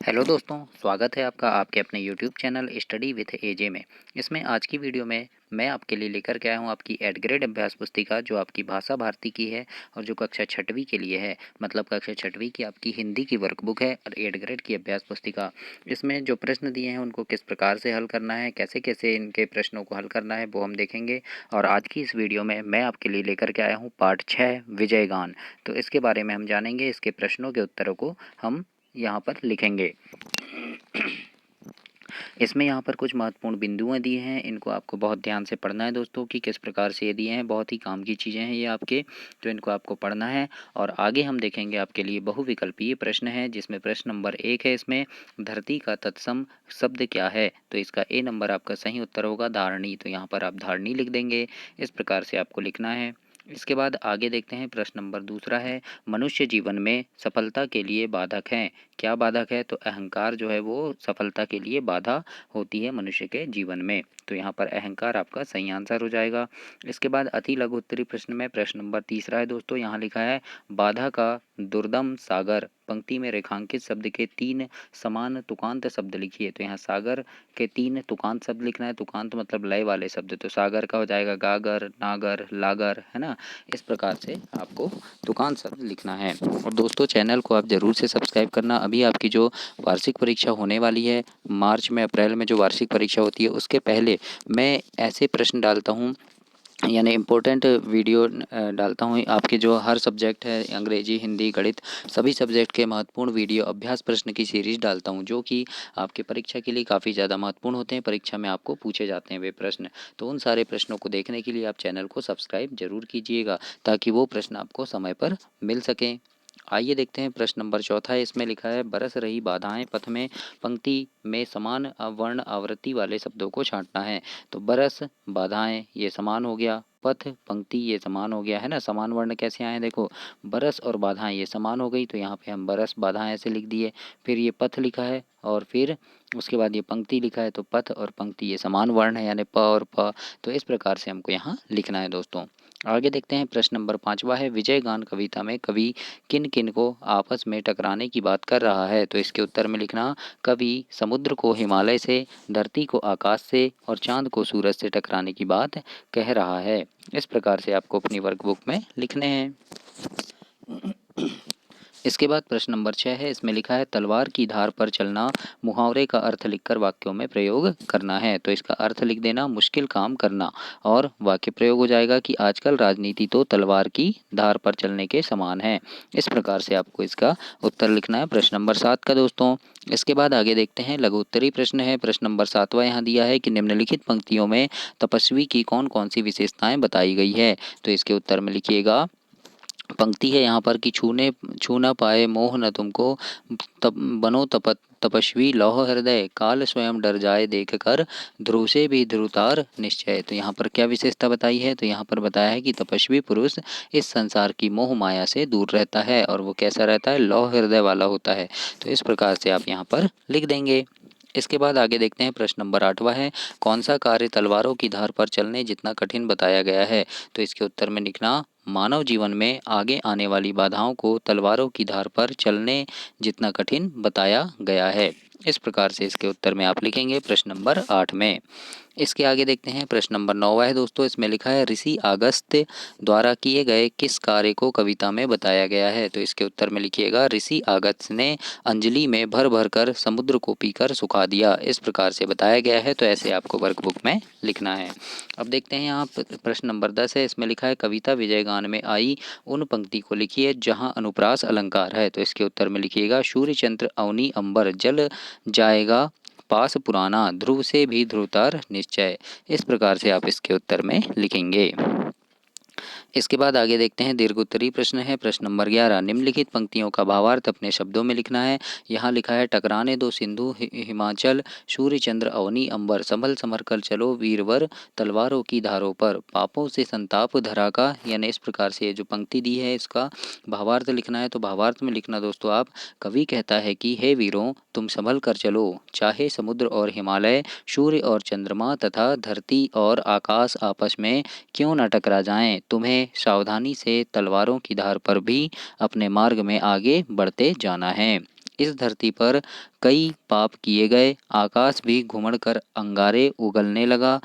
Hello दोस्तों, स्वागत है आपका आपके अपने यूट्यूब चैनल स्टडी विथ एजे में। इसमें आज की वीडियो में मैं आपके लिए लेकर के आया हूँ आपकी एड ग्रेड अभ्यास पुस्तिका जो आपकी भाषा भारती की है और जो कक्षा छठवीं के लिए है। मतलब कक्षा छठवीं की आपकी हिंदी की वर्कबुक है और एड ग्रेड की अभ्यास पुस्तिका। इसमें जो प्रश्न दिए हैं उनको किस प्रकार से हल करना है, कैसे कैसे इनके प्रश्नों को हल करना है, वो हम देखेंगे। और आज की इस वीडियो में मैं आपके लिए लेकर के आया हूँ पार्ट 6 विजयगान। तो इसके बारे में हम जानेंगे, इसके प्रश्नों के उत्तरों को हम यहाँ पर लिखेंगे। इसमें यहाँ पर कुछ महत्वपूर्ण बिंदुएं दी हैं, इनको आपको बहुत ध्यान से पढ़ना है दोस्तों कि किस प्रकार से ये दिए हैं। बहुत ही काम की चीज़ें हैं ये आपके, तो इनको आपको पढ़ना है। और आगे हम देखेंगे आपके लिए बहुविकल्पीय प्रश्न है, जिसमें प्रश्न नंबर 1 है। इसमें धरती का तत्सम शब्द क्या है? तो इसका ए नंबर आपका सही उत्तर होगा धारणी। तो यहाँ पर आप धारणी लिख देंगे। इस प्रकार से आपको लिखना है। इसके बाद आगे देखते हैं, प्रश्न नंबर दूसरा है, मनुष्य जीवन में सफलता के लिए बाधक हैं। क्या बाधक है? तो अहंकार जो है वो सफलता के लिए बाधा होती है मनुष्य के जीवन में। तो यहाँ पर अहंकार आपका सही आंसर हो जाएगा। इसके बाद अति लघु उत्तरी प्रश्न में प्रश्न नंबर तीसरा है दोस्तों। यहाँ लिखा है, बाधा का दुर्दम सागर। पंक्ति में रेखांकित शब्द के 3 समान तुकांत शब्द लिखिए। तो यहाँ सागर के 3 तुकांत शब्द लिखना है। तुकांत मतलब लय वाले शब्द। तो सागर का हो जाएगा गागर, नागर, लागर, है ना। इस प्रकार से आपको तुकांत शब्द लिखना है। और दोस्तों चैनल को आप जरूर से सब्सक्राइब करना। अभी आपकी जो वार्षिक परीक्षा होने वाली है, मार्च में अप्रैल में जो वार्षिक परीक्षा होती है, उसके पहले मैं ऐसे प्रश्न डालता हूँ, यानी इम्पोर्टेंट वीडियो डालता हूँ। आपके जो हर सब्जेक्ट है, अंग्रेजी, हिंदी, गणित, सभी सब्जेक्ट के महत्वपूर्ण वीडियो अभ्यास प्रश्न की सीरीज डालता हूँ, जो कि आपके परीक्षा के लिए काफ़ी ज़्यादा महत्वपूर्ण होते हैं। परीक्षा में आपको पूछे जाते हैं वे प्रश्न। तो उन सारे प्रश्नों को देखने के लिए आप चैनल को सब्सक्राइब जरूर कीजिएगा, ताकि वो प्रश्न आपको समय पर मिल सकें। आइए देखते हैं, प्रश्न नंबर चौथा है। इसमें लिखा है, बरस रही बाधाएं पथ में पंक्ति में समान वर्ण आवृत्ति वाले शब्दों को छांटना है। तो बरस, बाधाएं, ये समान हो गया। पथ, पंक्ति, ये समान हो गया, है ना। समान वर्ण कैसे आए हैं देखो, बरस और बाधाएं ये समान हो गई, तो यहाँ पे हम बरस बाधाएं ऐसे लिख दिए। फिर ये पथ लिखा है और फिर उसके बाद ये पंक्ति लिखा है। तो पथ और पंक्ति ये समान वर्ण है, यानी प और प। तो इस प्रकार से हमको यहाँ लिखना है दोस्तों। आगे देखते हैं, प्रश्न नंबर 5वां है, विजयगान कविता में कवि किन किन को आपस में टकराने की बात कर रहा है? तो इसके उत्तर में लिखना, कवि समुद्र को हिमालय से, धरती को आकाश से और चांद को सूरज से टकराने की बात कह रहा है। इस प्रकार से आपको अपनी वर्कबुक में लिखने हैं। इसके बाद प्रश्न नंबर 6 है। इसमें लिखा है, तलवार की धार पर चलना मुहावरे का अर्थ लिखकर वाक्यों में प्रयोग करना है। तो इसका अर्थ लिख देना, मुश्किल काम करना। और वाक्य प्रयोग हो जाएगा कि आजकल राजनीति तो तलवार की धार पर चलने के समान है। इस प्रकार से आपको इसका उत्तर लिखना है प्रश्न नंबर 7 का दोस्तों। इसके बाद आगे देखते हैं, लघु उत्तरी प्रश्न है। प्रश्न नंबर 7वां यहाँ दिया है कि निम्नलिखित पंक्तियों में तपस्वी की कौन कौन सी विशेषताएं बताई गई है? तो इसके उत्तर में लिखिएगा, पंक्ति है यहाँ पर कि छू ना पाए मोह न तुमको, तब बनो तपस्वी लौह हृदय, काल स्वयं डर जाए देख कर, ध्रुव से भी ध्रुतार निश्चय। तो यहाँ पर क्या विशेषता बताई है? तो यहाँ पर बताया है कि तपस्वी पुरुष इस संसार की मोह माया से दूर रहता है, और वो कैसा रहता है? लौह हृदय वाला होता है। तो इस प्रकार से आप यहाँ पर लिख देंगे। इसके बाद आगे देखते हैं, प्रश्न नंबर 8वां है, कौन सा कार्य तलवारों की धार पर चलने जितना कठिन बताया गया है? तो इसके उत्तर में लिखना, मानव जीवन में आगे आने वाली बाधाओं को तलवारों की धार पर चलने जितना कठिन बताया गया है। इस प्रकार से इसके उत्तर में आप लिखेंगे प्रश्न नंबर 8 में। इसके आगे देखते हैं, प्रश्न नंबर 9वां है दोस्तों। इसमें लिखा है, ऋषि अगस्त्य द्वारा किए गए किस कार्य को कविता में बताया गया है? तो इसके उत्तर में लिखिएगा, ऋषि अगस्त्य ने अंजलि में भर भर कर समुद्र को पीकर सुखा दिया। इस प्रकार से बताया गया है। तो ऐसे आपको वर्कबुक में लिखना है। अब देखते हैं यहाँ प्रश्न नंबर 10 है। इसमें लिखा है, कविता विजयगान में आई उन पंक्ति को लिखिए जहाँ अनुप्रास अलंकार है। तो इसके उत्तर में लिखिएगा, सूर्य चंद्र अवनी अंबर जल जाएगा पास पुराना, ध्रुव से भी ध्रुवतार निश्चय। इस प्रकार से आप इसके उत्तर में लिखेंगे। इसके बाद आगे देखते हैं, दीर्घ उत्तरी प्रश्न है। प्रश्न नंबर 11, निम्नलिखित पंक्तियों का भावार्थ अपने शब्दों में लिखना है। यहाँ लिखा है, टकराने दो सिंधु हिमाचल, सूर्य चंद्र अवनी अंबर, संभल संभर कर चलो वीरवर तलवारों की धारों पर, पापों से संताप धरा का। यानी इस प्रकार से ये जो पंक्ति दी है इसका भावार्थ लिखना है। तो भावार्थ में लिखना दोस्तों आप, कवि कहता है कि हे वीरों तुम संभल कर चलो, चाहे समुद्र और हिमालय, सूर्य और चंद्रमा तथा धरती और आकाश आपस में क्यों न टकरा जाएं, तुम्हें सावधानी से तलवारों की धार पर भी अपने मार्ग में आगे बढ़ते जाना है। इस धरती पर कई पाप किए गए, आकाश भी घुमड़ कर अंगारे उगलने लगा,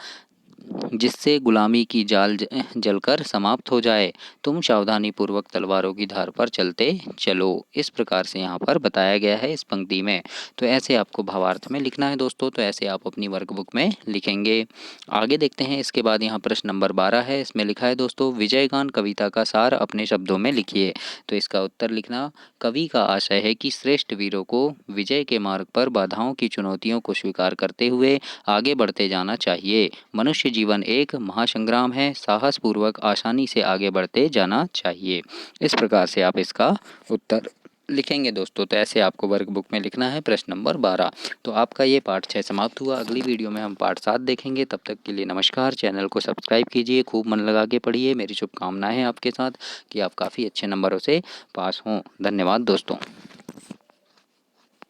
जिससे गुलामी की जाल जलकर समाप्त हो जाए। तुम सावधानी पूर्वक तलवारों की धार पर चलते चलो। इस प्रकार से यहाँ पर बताया गया है इस पंक्ति में। तो ऐसे आपको भावार्थ में लिखना है दोस्तों। तो ऐसे आप अपनी वर्कबुक में लिखेंगे। आगे देखते हैं। इसके बाद यहाँ प्रश्न नंबर 12 है। इसमें लिखा है दोस्तों, विजयगान कविता का सार अपने शब्दों में लिखिए। तो इसका उत्तर लिखना, कवि का आशय है कि श्रेष्ठ वीरों को विजय के मार्ग पर बाधाओं की चुनौतियों को स्वीकार करते हुए आगे बढ़ते जाना चाहिए। मनुष्य जीवन एक महासंग्राम है, साहस पूर्वक आसानी से आगे बढ़ते जाना चाहिए। इस प्रकार से आप इसका उत्तर लिखेंगे दोस्तों। तो ऐसे आपको वर्कबुक में लिखना है प्रश्न नंबर 12। तो आपका ये पाठ 6 समाप्त हुआ। अगली वीडियो में हम पाठ 7 देखेंगे। तब तक के लिए नमस्कार। चैनल को सब्सक्राइब कीजिए, खूब मन लगा के पढ़िए। मेरी शुभकामनाएं हैं आपके साथ कि आप काफ़ी अच्छे नंबरों से पास हों। धन्यवाद दोस्तों।